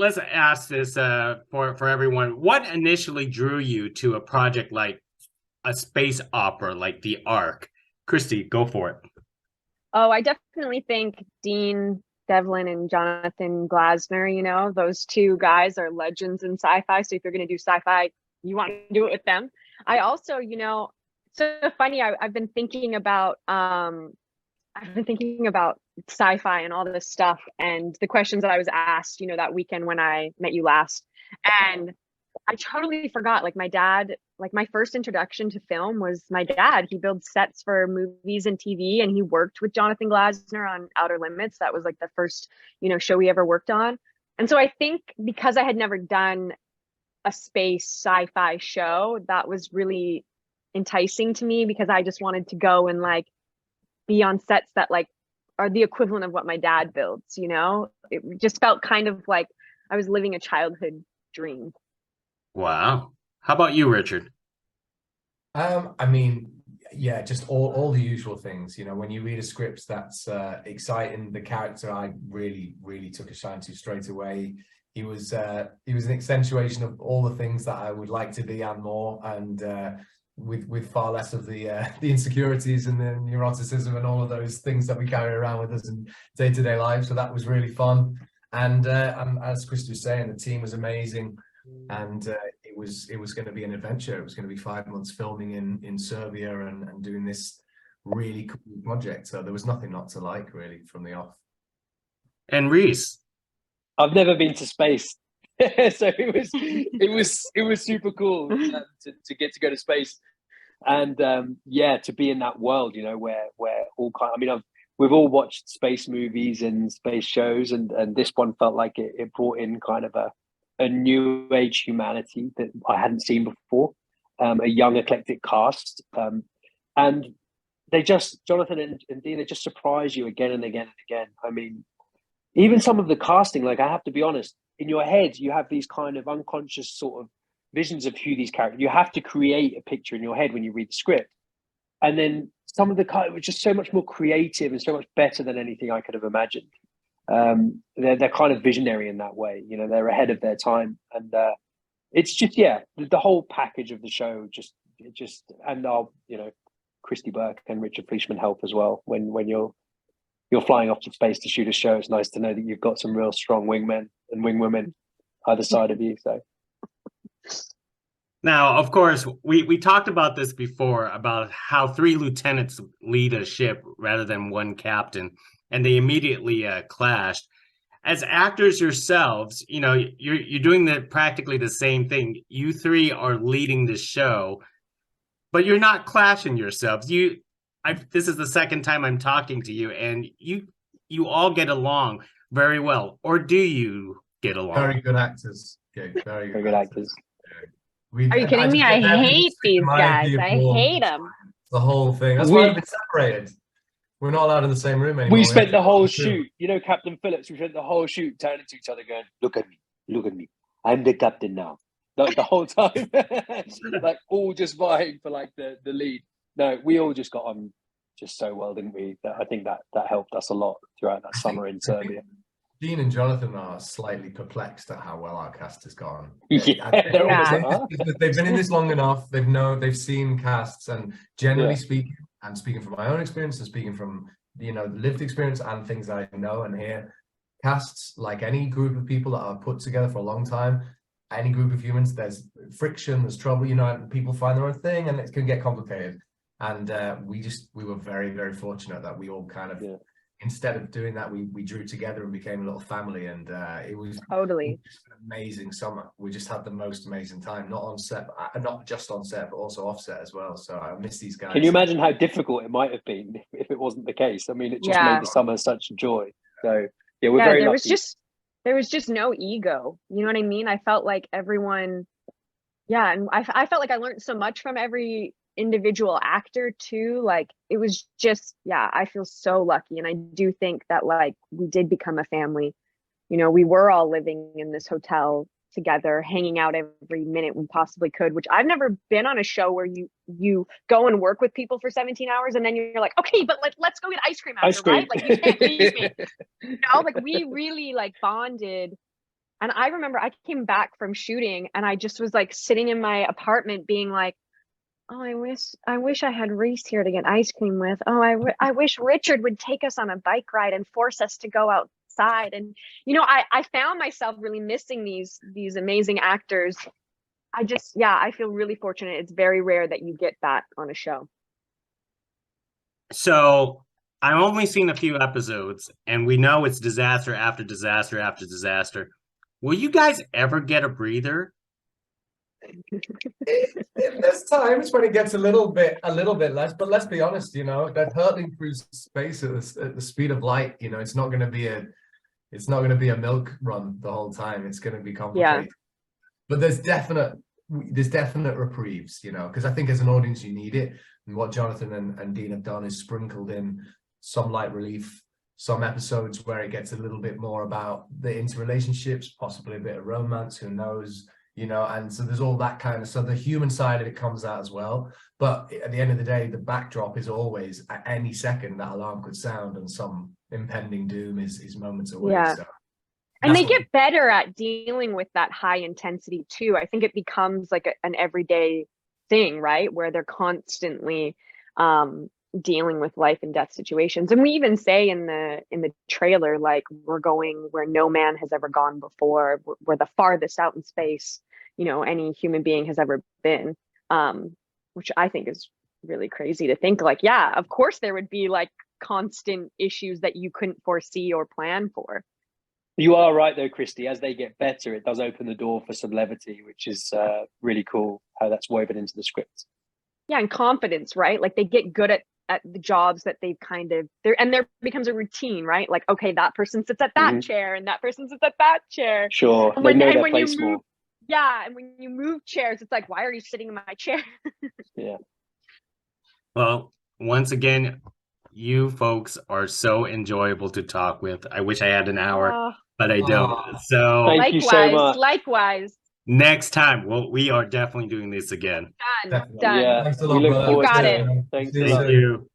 let's ask this for everyone. What initially drew you to a project like a space opera like the Ark? Christy, go for it. Oh, I definitely think Dean Devlin and Jonathan Glasner, those two guys are legends in sci-fi. So if you're going to do sci-fi, you want to do it with them. I also, so funny. I've been thinking about sci-fi and all this stuff and the questions that I was asked, that weekend when I met you last. And I totally forgot, like my dad, like my first introduction to film was my dad. He builds sets for movies and TV, and he worked with Jonathan Glasner on Outer Limits. That was like the first, show we ever worked on. And so I think because I had never done a space sci-fi show, that was really enticing to me because I just wanted to go and like be on sets that like are the equivalent of what my dad builds, It just felt kind of like I was living a childhood dream. Wow. How about you, Richard? I mean, yeah, just all the usual things. When you read a script that's exciting, the character I really took a shine to straight away. He was an accentuation of all the things that I would like to be and more, and with far less of the insecurities and the neuroticism and all of those things that we carry around with us in day-to-day life. So that was really fun. And as Chris was saying, the team was amazing. And it was going to be an adventure. It was going to be 5 months filming in Serbia and doing this really cool project. So there was nothing not to like really from the off. And Reece, I've never been to space, so it was super cool to get to go to space, and to be in that world, where all kind. I mean, we've all watched space movies and space shows, and this one felt like it brought in kind of a new age humanity that I hadn't seen before, a young eclectic cast, and they just, Jonathan and Dean, they just surprise you again and again and again. I mean, even some of the casting, like I have to be honest, in your head, you have these kind of unconscious sort of visions of who these characters, you have to create a picture in your head when you read the script. And then some of the were just so much more creative and so much better than anything I could have imagined. They're kind of visionary in that way, they're ahead of their time, and it's just the whole package of the show and our Christie Burke and Richard Fleeshman help as well when you're flying off to space to shoot a show. It's nice to know that you've got some real strong wingmen and wingwomen either side of you. So now, of course, we talked about this before about how 3 lieutenants lead a ship rather than 1 captain, and they immediately clashed. As actors yourselves, you're doing practically the same thing. You 3 are leading the show, but you're not clashing yourselves. This is the second time I'm talking to you, and you all get along very well. Or do you get along? Very good actors. Okay, very good actors. Are you kidding me? I hate these guys. I hate them. The whole thing. That's why we've been separated. We're not allowed in the same room anymore. We spent the whole shoot, Captain Phillips, we spent the whole shoot turning to each other going, look at me. I'm the captain now. The whole time. Like all just vying for like the lead. No, we all just got on just so well, didn't we? I think that helped us a lot throughout that summer in Serbia. Dean and Jonathan are slightly perplexed at how well our cast has gone. Yeah, they've been in this long enough. They've seen casts, and generally speaking, and speaking from my own experience and speaking from lived experience and things that I know and hear, casts, like any group of people that are put together for a long time, any group of humans, there's friction, there's trouble, and people find their own thing, and it can get complicated. And we were very, very fortunate that we all kind of, instead of doing that, we drew together and became a little family, and it was totally just an amazing summer. We just had the most amazing time, not just on set, but also off set as well. So I miss these guys. Can you imagine how difficult it might have been if it wasn't the case? I mean, it just made the summer such a joy. So we're very lucky. There was just no ego. You know what I mean? I felt like everyone, and I felt like I learned so much from every individual actor too. Like it was just, I feel so lucky. And I do think that like we did become a family. We were all living in this hotel together, hanging out every minute we possibly could, which I've never been on a show where you go and work with people for 17 hours and then you're like, okay, but let's go get ice cream after, right? Like you can't leave me. Like we really like bonded And I remember I came back from shooting and I just was like sitting in my apartment being like, oh, I wish I had Reece here to get ice cream with. Oh, I wish Richard would take us on a bike ride and force us to go outside. And, you know, I found myself really missing these amazing actors. I feel really fortunate. It's very rare that you get that on a show. So I've only seen a few episodes, and we know it's disaster after disaster after disaster. Will you guys ever get a breather? There's times when it gets a little bit less, but let's be honest, you know, that hurtling through space at the speed of light, you know, it's not going to be a milk run the whole time. It's going to be complicated. But there's definite reprieves, you know, because I think as an audience you need it. And what Jonathan and Dean have done is sprinkled in some light relief, some episodes where it gets a little bit more about the interrelationships, possibly a bit of romance, who knows. You know, and so there's all that kind of stuff. The human side of it comes out as well. But at the end of the day, the backdrop is always at any second that alarm could sound and some impending doom is moments away. Yeah. So and they get better at dealing with that high intensity too. I think it becomes like an everyday thing, right? Where they're constantly dealing with life and death situations. And we even say in the trailer, like, we're going where no man has ever gone before. We're the farthest out in space, you know, any human being has ever been, which I think is really crazy to think. Like, yeah, of course there would be like constant issues that you couldn't foresee or plan for. You are right though, Christie. As they get better, it does open the door for some levity, which is really cool how that's woven into the script. Yeah, and confidence, right? Like they get good at the jobs that they've kind of there becomes a routine, right? Like, okay, that person sits at that chair and that person sits at that chair. Sure, and they when, know and their when place you move, more. yeah, and when you move chairs, it's like, why are you sitting in my chair? Yeah. Well, once again, you folks are so enjoyable to talk with. I wish I had an hour, but I don't. So thank you so much. Likewise. Next time, well, we are definitely doing this again. Done. Yeah, Thanks a we lot, look brother. forward You got to it. Thanks a Thank lot. you.